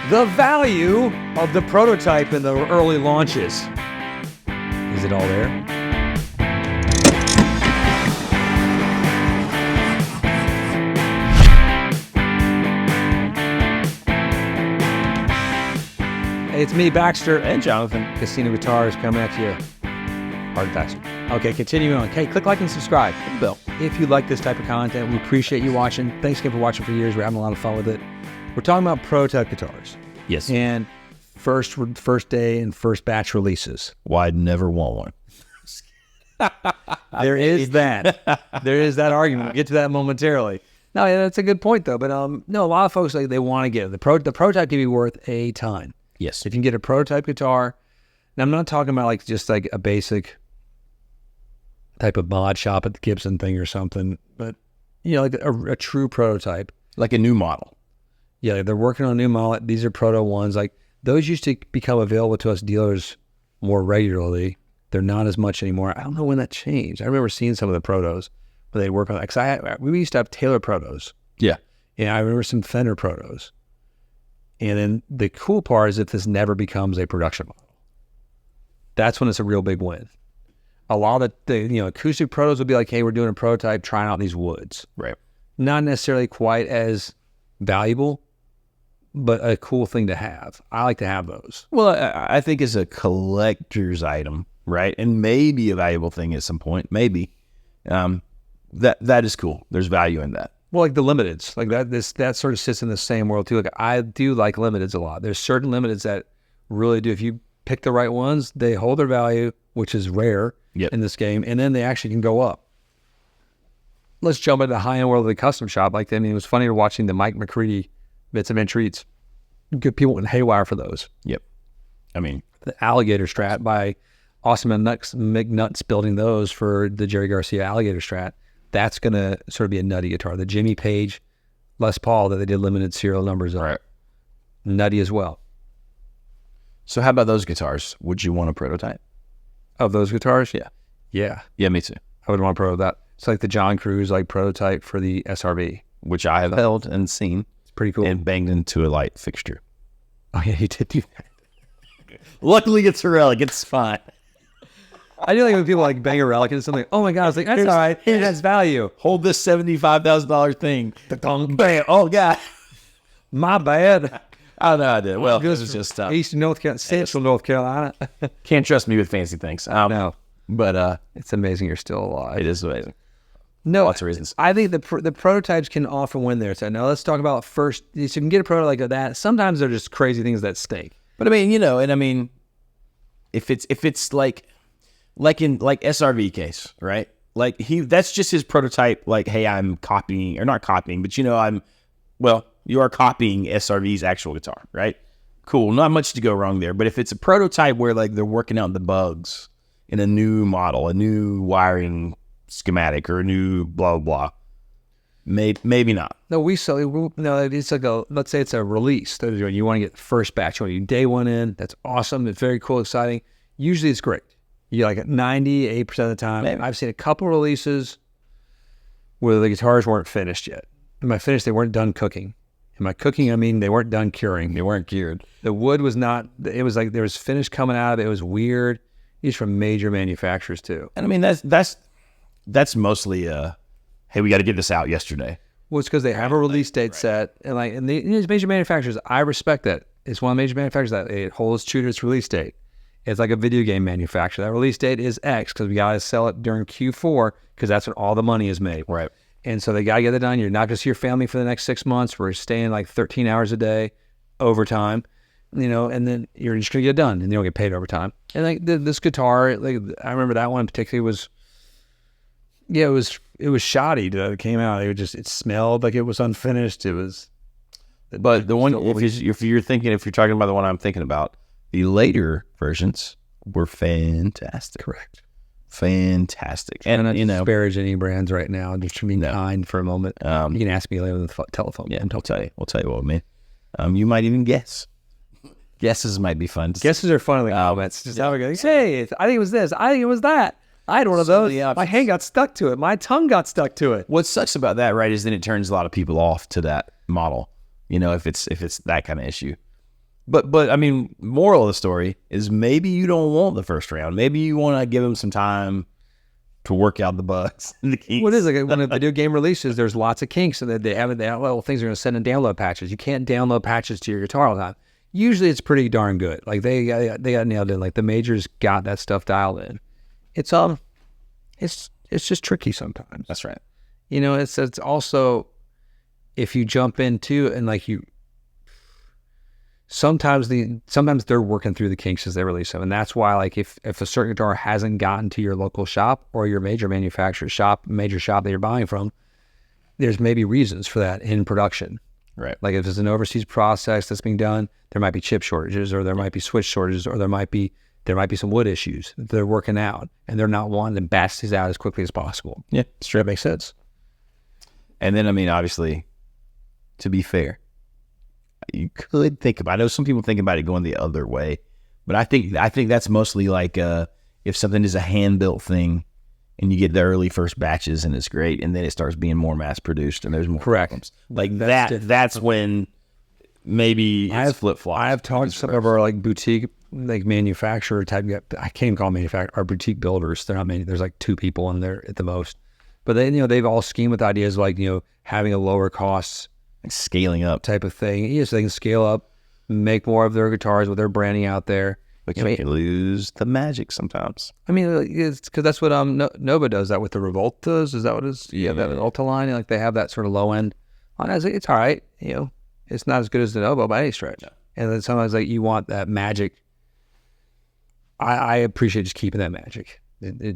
the value of the prototype in the early launches. Is it all there? Hey, it's me, Baxter and Jonathan. Casino Guitars coming at you. Hard faster. Okay, continuing on. Okay, click like and subscribe. Hit the bell. If you like this type of content, we appreciate you watching. Thanks again for watching for years. We're having a lot of fun with it. We're talking about prototype guitars. Yes. And first day and first batch releases. Well, I'd never want one. There is that. There is that argument. We'll get to that momentarily. No, yeah, that's a good point, though. But no, a lot of folks, they want to get it. The prototype can be worth a ton. Yes. If you can get a prototype guitar, now I'm not talking about just a basic type of mod shop at the Gibson thing or something, but like a true prototype. Like a new model. Yeah, they're working on a new model. These are proto ones. Like those used to become available to us dealers more regularly. They're not as much anymore. I don't know when that changed. I remember seeing some of the protos where they work on it. Because we used to have Taylor protos. Yeah. And I remember some Fender protos. And then the cool part is if this never becomes a production model. That's when it's a real big win. A lot of the acoustic protos would be like, hey, we're doing a prototype, trying out these woods. Right. Not necessarily quite as valuable, but a cool thing to have. I like to have those. Well, I think it's a collector's item, right? And maybe a valuable thing at some point. Maybe. That is cool. There's value in that. Well, like the limiteds, like that sort of sits in the same world too. Like I do like limiteds a lot. There's certain limiteds that really do. If you pick the right ones, they hold their value, which is rare in this game, and then they actually can go up. Let's jump into the high-end world of the custom shop. It was funny watching the Mike McCready bits of treats. Good people went haywire for those. Yep. I mean, the Alligator Strat by Austin McNuts building those for the Jerry Garcia Alligator Strat. That's going to sort of be a nutty guitar. The Jimmy Page Les Paul that they did limited serial numbers on. Right. Nutty as well. So how about those guitars? Would you want a prototype? Of those guitars? Yeah. Yeah. Yeah, me too. I would want a prototype. That. It's like the John Cruz prototype for the SRV. Which I have held and seen. It's pretty cool. And banged into a light fixture. Oh, yeah, you did do that. Luckily, it's a relic. It's fine. I do like when people bang a relic into something. Oh my God! I was like, that's all right. It has value. Hold this $75,000 thing. Bam! Oh God! My bad. Oh no, I did. Well, this is just Eastern North Carolina, Central North Carolina. Can't trust me with fancy things. No, but it's amazing you're still alive. It is amazing. No, lots of reasons. I think the prototypes can often win there. So now let's talk about first. So you can get a prototype like that. Sometimes they're just crazy things that stink. But I mean, if it's like SRV case, right? That's just his prototype. Hey, I'm copying, or not copying, but you are copying SRV's actual guitar, right? Cool. Not much to go wrong there. But if it's a prototype where they're working out the bugs in a new model, a new wiring schematic, or a new blah, blah, maybe not. No, it's let's say it's a release. You want to get the first batch. You want to do day one in. That's awesome. It's very cool, exciting. Usually it's great. You like it 98% of the time. Maybe. I've seen a couple releases where the guitars weren't finished yet. And by finished, they weren't done cooking. And by cooking, I mean they weren't done curing. They weren't cured. The wood was not, it was there was finish coming out of it. It was weird. These from major manufacturers too. And I mean, that's mostly, hey, we got to get this out yesterday. Well, it's because they have a release date set. And these major manufacturers, I respect that. It's one of the major manufacturers that it holds true to its release date. It's like a video game manufacturer. That release date is X because we got to sell it during Q4 because that's when all the money is made. Right. And so they got to get it done. You're not just your family for the next 6 months. We're staying 13 hours a day overtime, and then you're just going to get it done and you don't get paid overtime. And this guitar, I remember that one particularly was, it was shoddy that it came out. It smelled like it was unfinished. It was. But the one, if you're talking about the one I'm thinking about, the later versions were fantastic. Correct. Fantastic. And not disparage any brands right now. Just to be kind for a moment. You can ask me later on the telephone. Yeah, I'll tell you. We'll tell you what, man. You might even guess. Guesses might be fun. Guesses are fun in the comments. Just how we go. Hey, I think it was this. I think it was that. I had one of those. My hand got stuck to it. My tongue got stuck to it. What sucks about that, right, is then it turns a lot of people off to that model. If it's that kind of issue. But I mean, moral of the story is maybe you don't want the first round. Maybe you want to give them some time to work out the bugs and the kinks. What is it? When a video game releases, there's lots of kinks, and they have well, things are going to send in download patches. You can't download patches to your guitar all the time. Usually, it's pretty darn good. Like they got nailed in. Like the majors got that stuff dialed in. It's just tricky sometimes. That's right. You know, it's also if you jump into and like you. Sometimes they're working through the kinks as they release them, and that's why like if a certain guitar hasn't gotten to your local shop or your major manufacturer's shop, major shop that you're buying from, there's maybe reasons for that in production. Right. Like if it's an overseas process that's being done, there might be chip shortages, or there might be switch shortages, or there might be some wood issues that they're working out, and they're not wanting to batch these out as quickly as possible. Yeah, that makes sense. And then I mean, obviously, to be fair, you could think about. I know some people think about it going the other way, but I think that's mostly like if something is a hand built thing, and you get the early first batches and it's great, and then it starts being more mass produced and there's more problems. Like that's when maybe it's flip flop. I have talked to some of our like boutique like manufacturer type. I can't even call them manufacturer. Our boutique builders. They're not many. There's like 2 people in there at the most, but they've all schemed with ideas like having a lower costs. Like scaling up type of thing. Yes, they can scale up, make more of their guitars with their branding out there. But you can lose the magic sometimes. I mean, it's because that's what Nova does that with the Revoltas. Is that what it is? Yeah, that Ulta line. Like they have that sort of low end. It's all right. It's not as good as the Nova by any stretch. No. And then sometimes like you want that magic. I appreciate just keeping that magic.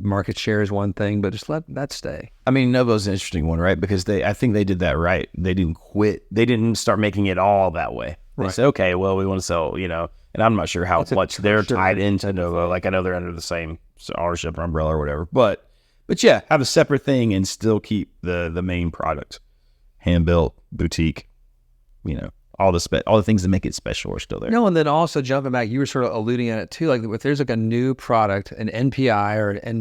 Market share is one thing, but just let that stay. I mean, Novo's an interesting one, right? Because I think they did that right. They didn't quit. They didn't start making it all that way. They said, okay, well, we want to sell, and I'm not sure how much they're tied into Novo. Like I know they're under the same ownership umbrella or whatever. But yeah, have a separate thing and still keep the main product, hand built, boutique. All the things that make it special are still there. No, and then also jumping back, you were sort of alluding at it too. Like if there's like a new product, an NPI or a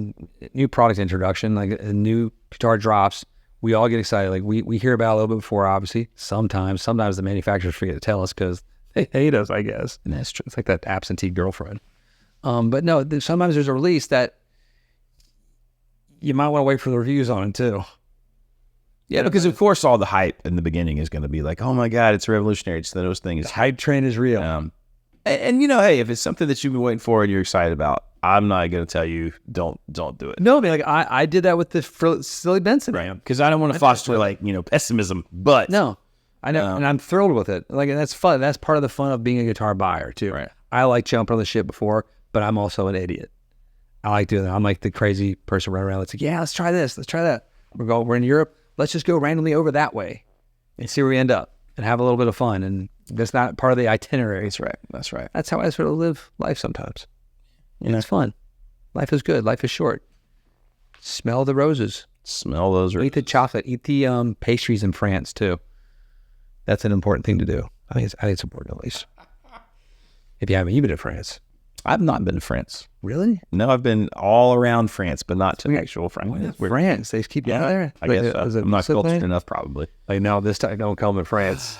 new product introduction, like a new guitar drops, we all get excited. Like we hear about it a little bit before, obviously. Sometimes the manufacturers forget to tell us because they hate us, I guess. And that's true. It's like that absentee girlfriend. But no, sometimes there's a release that you might want to wait for the reviews on it too. Yeah, because of course all the hype in the beginning is going to be like, oh my God, it's revolutionary. It's those things. The hype train is real. And hey, if it's something that you've been waiting for and you're excited about, I'm not going to tell you don't do it. No, I mean, like I did that with the Silly Benson. Right. Because I don't want to foster pessimism, but no, I know, and I'm thrilled with it. Like that's fun. That's part of the fun of being a guitar buyer too. Right. I like jumping on the shit before, but I'm also an idiot. I like doing that. I'm like the crazy person running around. It's like, yeah, let's try this. Let's try that. We're in Europe. Let's just go randomly over that way and see where we end up and have a little bit of fun. And that's not part of the itinerary. That's right. That's right. That's how I sort of live life sometimes. And it's fun. Life is good. Life is short. Smell the roses. Smell those roses. Eat the chocolate. Eat the pastries in France too. That's an important thing to do. I think it's important at least. If you haven't even been to France. I've not been to France. Really? No, I've been all around France, but not to actual France. France, they keep out there. I guess I'm not cultured enough, probably. Like no, this time don't come in France.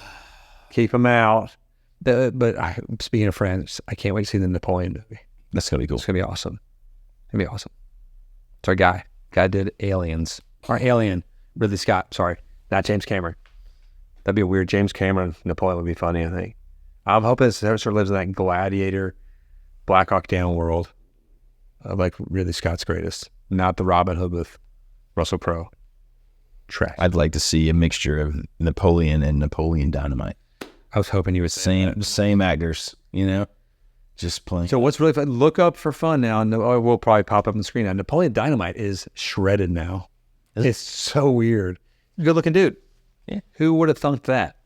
Keep them out. But speaking of France, I can't wait to see the Napoleon movie. That's gonna be cool. It's gonna be awesome. It's gonna be awesome. It's our guy. Guy did Aliens or Alien. Ridley Scott. Sorry, not James Cameron. That'd be a weird James Cameron. Napoleon would be funny. I think. I'm hoping it sort of lives in that Gladiator, Black Hawk Down world of like Ridley Scott's greatest, not the Robin Hood with Russell Crowe. Trash. I'd like to see a mixture of Napoleon and Napoleon Dynamite. I was hoping you would say same actors, just playing. So what's really fun? Look up for fun now. We'll probably pop up on the screen now. Napoleon Dynamite is shredded now. It's so weird. Good looking dude. Yeah. Who would have thunk that?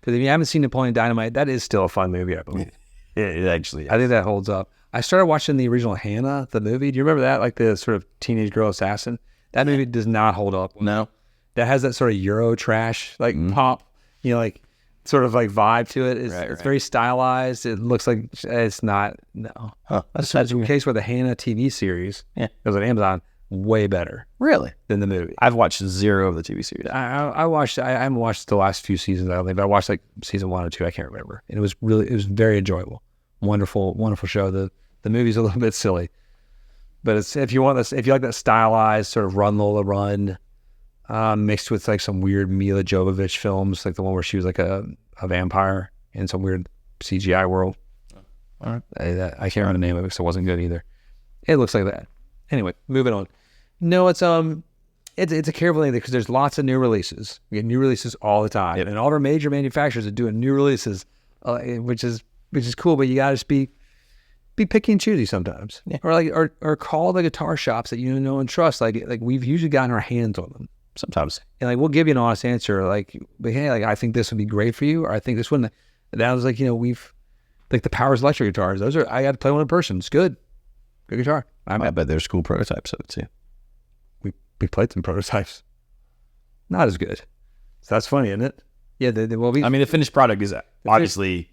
Because if you haven't seen Napoleon Dynamite, that is still a fun movie, I believe. It actually is. I think that holds up. I started watching the original Hannah, the movie. Do you remember that? Like the sort of teenage girl assassin? That movie does not hold up. No. That has that sort of Euro trash, like pop, like sort of like vibe to it. It's very stylized. It looks like it's not, no. Huh. That's the case with the Hannah TV series. Yeah. It was on Amazon. way better Really? than the movie. I've watched zero of the TV series. I watched. I haven't watched the last few seasons. I don't think, but I watched like season 1 or 2. I can't remember. And it was very enjoyable. Wonderful show. The movie's a little bit silly, but it's if you like that stylized sort of Run Lola Run, mixed with like some weird Mila Jovovich films, like the one where she was like a vampire in some weird CGI world. I can't remember the name of it because it wasn't good either. It looks like that. Anyway, moving on. No, it's a careful thing because there's lots of new releases. We get new releases all the time, and all of our major manufacturers are doing new releases, which is cool. But you got to just be picky and choosy sometimes, or call the guitar shops that you know and trust. Like we've usually gotten our hands on them Sometimes. and like we'll give you an honest answer. Like, but hey, like I think this would be great for you, or I think this wouldn't. That was like we've like the Powers electric guitars. Those are I got to play one in person. It's good guitar. I bet there's cool prototypes of it too. We played some prototypes. Not as good. So that's funny, isn't it? Yeah. The finished product is obviously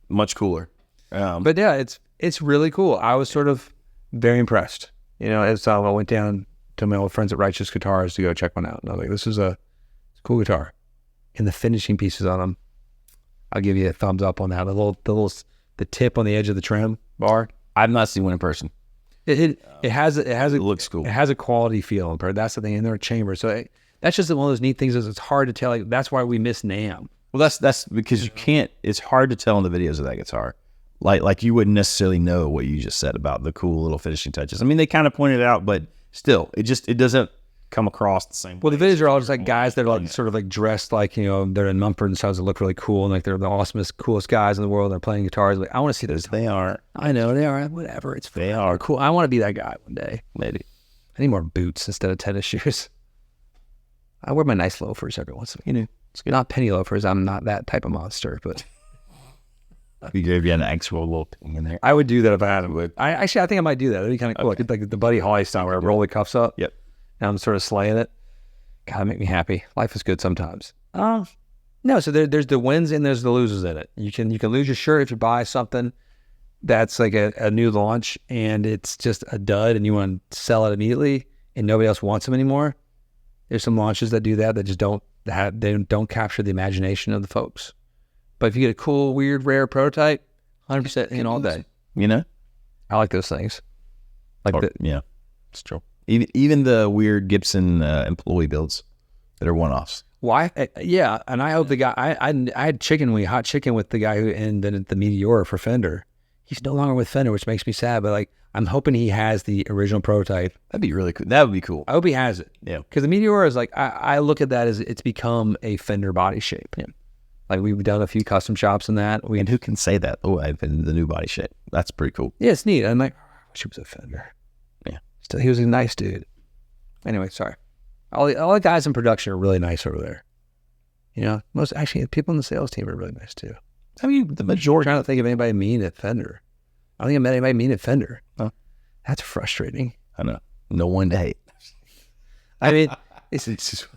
much cooler. But yeah, it's really cool. I was sort of very impressed. As I went down to my old friends at Righteous Guitars to go check one out. And I was like, this is a cool guitar. And the finishing pieces on them, I'll give you a thumbs up on that. The tip on the edge of the trim bar. I've not seen one in person. It looks cool. It has a quality feel. That's the thing. And they're a chamber. So that's just one of those neat things. Is it's hard to tell. Like, that's why we miss NAMM. Well, that's because you can't. It's hard to tell in the videos of that guitar. Like you wouldn't necessarily know what you just said about the cool little finishing touches. I mean, they kind of pointed it out, but still, it doesn't come across the same. Well, the videos are all just like guys that are like sort of like dressed like they're in Mumford and Sons that look really cool and like they're the awesomest, coolest guys in the world. They're playing guitars. Like I want to see those. They are. I know they are. Whatever. It's they are cool. I want to be that guy one day. Maybe. I need more boots instead of tennis shoes. I wear my nice loafers every once in a while. It's not penny loafers. I'm not that type of monster, but. You gave you an actual little thing in there. I would do that if I had it. I think I might do that. That'd be kind of cool. Okay. Like the Buddy Holly style where I roll the cuffs up. Yep. And I'm sort of slaying it. God, make me happy. Life is good sometimes. No, so there's the wins and there's the losers in it. You can lose your shirt if you buy something that's like a new launch and it's just a dud and you want to sell it immediately and nobody else wants them anymore. There's some launches that do that just don't capture the imagination of the folks. But if you get a cool, weird, rare prototype, 100% in all day. I like those things. Yeah, it's true. Even the weird Gibson employee builds that are one-offs. Why? Yeah, and I hope the guy. I had hot chicken with the guy who invented the Meteor for Fender. He's no longer with Fender, which makes me sad. But like, I'm hoping he has the original prototype. That'd be really cool. That would be cool. I hope he has it. Yeah, because the Meteor is like I look at that as it's become a Fender body shape. Yeah. Like we've done a few custom shops in that. And who can say that? Oh, I've been the new body shape. That's pretty cool. Yeah, it's neat. I'm like, I wish he was a Fender. Yeah. Still, he was a nice dude. Anyway, sorry. All the guys in production are really nice over there. Most actually people in the sales team are really nice too. I mean, the majority. I'm trying to think of anybody mean at Fender. I don't think I met anybody mean at Fender. Huh? That's frustrating. I know. No one to hate. I mean, it's just,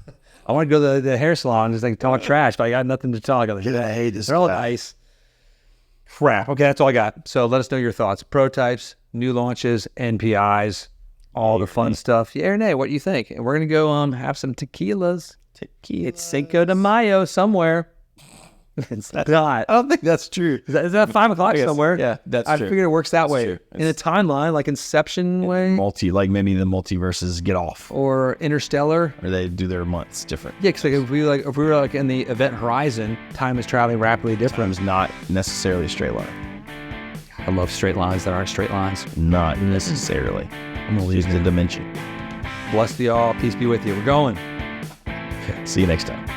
I want to go to the hair salon and just like talk trash, but I got nothing to talk. I hate this. They're all nice. Crap. Okay, that's all I got. So let us know your thoughts. Prototypes, new launches, NPIs, all the fun stuff. Yeah or nay, what do you think? And we're going to go have some tequilas. It's Cinco de Mayo somewhere. It's not. I don't think that's true. Is that 5 o'clock somewhere? Yeah, that's true. I figured it works that way. In a timeline, like Inception way. Like maybe the multiverses get off. Or Interstellar. Or they do their months different. Yeah, because if we were like in the event horizon, time is traveling rapidly different. Time is not necessarily a straight line. I love straight lines that aren't straight lines. Not necessarily. I'm going to leave the dimension. Bless you all. Peace be with you. We're going. See you next time.